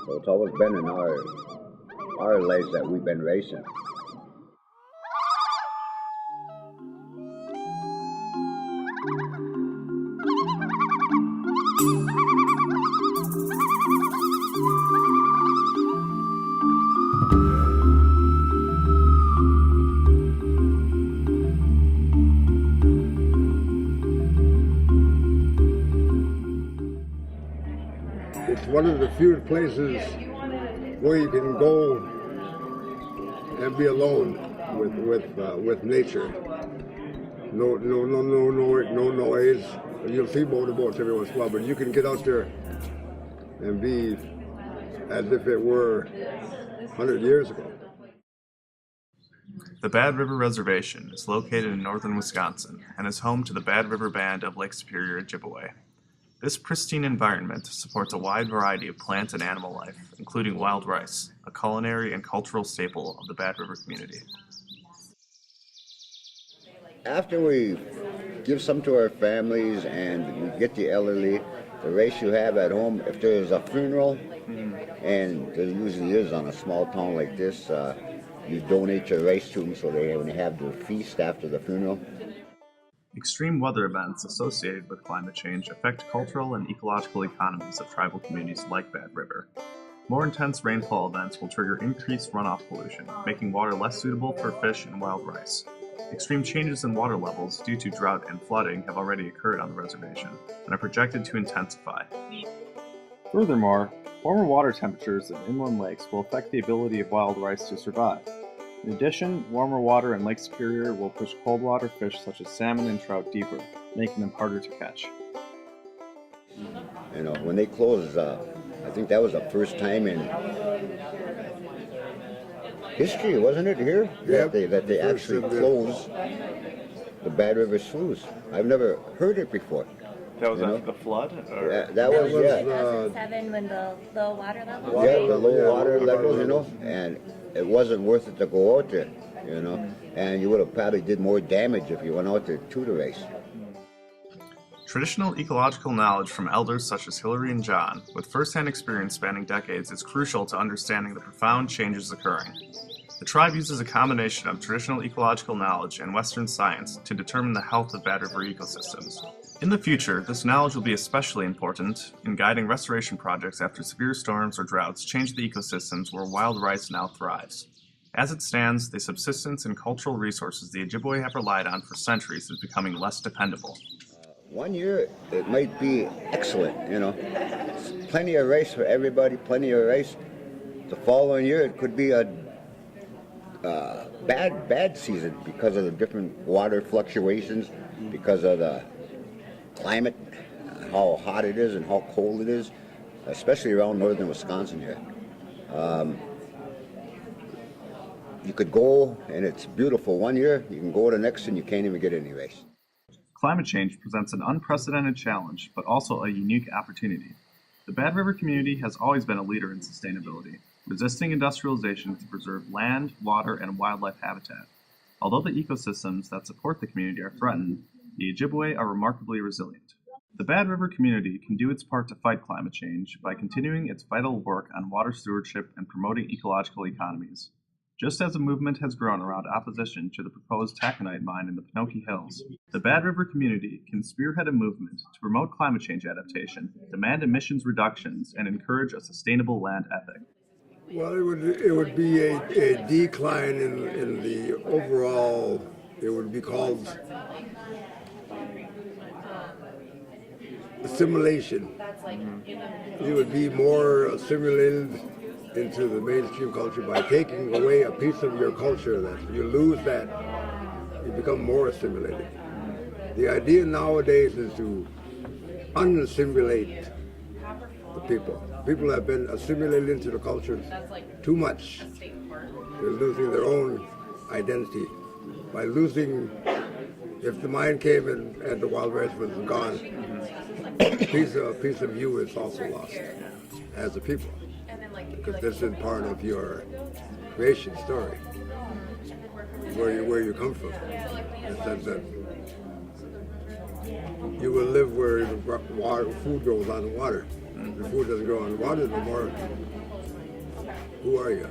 So it's always been in our legs that we've been racing. It's one of the few places where you can go and be alone with nature. No noise. You'll see motorboats every once in a while, but you can get out there and be as if it were 100 years ago. The Bad River Reservation is located in northern Wisconsin and is home to the Bad River Band of Lake Superior Ojibwe. This pristine environment supports a wide variety of plant and animal life, including wild rice, a culinary and cultural staple of the Bad River community. After we give some to our families and we get the elderly, the rice you have at home, if there's a funeral, and there usually is on a small town like this, you donate your rice to them so when they have their feast after the funeral. Extreme weather events associated with climate change affect cultural and ecological economies of tribal communities like Bad River. More intense rainfall events will trigger increased runoff pollution, making water less suitable for fish and wild rice. Extreme changes in water levels due to drought and flooding have already occurred on the reservation and are projected to intensify. Furthermore, warmer water temperatures in inland lakes will affect the ability of wild rice to survive. In addition, warmer water in Lake Superior will push cold water fish such as salmon and trout deeper, making them harder to catch. You know, when they closed, I think that was the first time in history, wasn't it, here? Yep. That they actually closed the Bad River Sluice. I've never heard it before. That was after the flood? Or? That was 2007 when the low water levels. Yeah, the low water levels, you know, and it wasn't worth it to go out there, you know, and you would have probably did more damage if you went out there to the race. Traditional ecological knowledge from elders such as Hillary and John, with first-hand experience spanning decades, is crucial to understanding the profound changes occurring. The tribe uses a combination of traditional ecological knowledge and Western science to determine the health of Bad River ecosystems. In the future, this knowledge will be especially important in guiding restoration projects after severe storms or droughts change the ecosystems where wild rice now thrives. As it stands, the subsistence and cultural resources the Ojibwe have relied on for centuries is becoming less dependable. One year, it might be excellent, you know. Plenty of rice for everybody, plenty of rice. The following year, it could be a bad season because of the different water fluctuations, because of the climate, how hot it is and how cold it is, especially around northern Wisconsin here. You could go and it's beautiful one year, you can go the next and you can't even get any rice. Climate change presents an unprecedented challenge, but also a unique opportunity. The Bad River community has always been a leader in sustainability, resisting industrialization to preserve land, water, and wildlife habitat. Although the ecosystems that support the community are threatened, the Ojibwe are remarkably resilient. The Bad River community can do its part to fight climate change by continuing its vital work on water stewardship and promoting ecological economies. Just as a movement has grown around opposition to the proposed taconite mine in the Pinocchio Hills, the Bad River community can spearhead a movement to promote climate change adaptation, demand emissions reductions, and encourage a sustainable land ethic. Well, it would be a decline in the overall, it would be called assimilation. You would be more assimilated into the mainstream culture by taking away a piece of your culture. That you lose that, you become more assimilated. The idea nowadays is to unassimilate the people. People have been assimilated into the culture too much. They're losing their own identity by losing. If the mine came and the wild rice was gone, a piece of you is also lost as a people, because this is part of your creation story, where you come from. In the sense that you will live where the food grows on the water. If the food doesn't grow on the water no more, Who are you?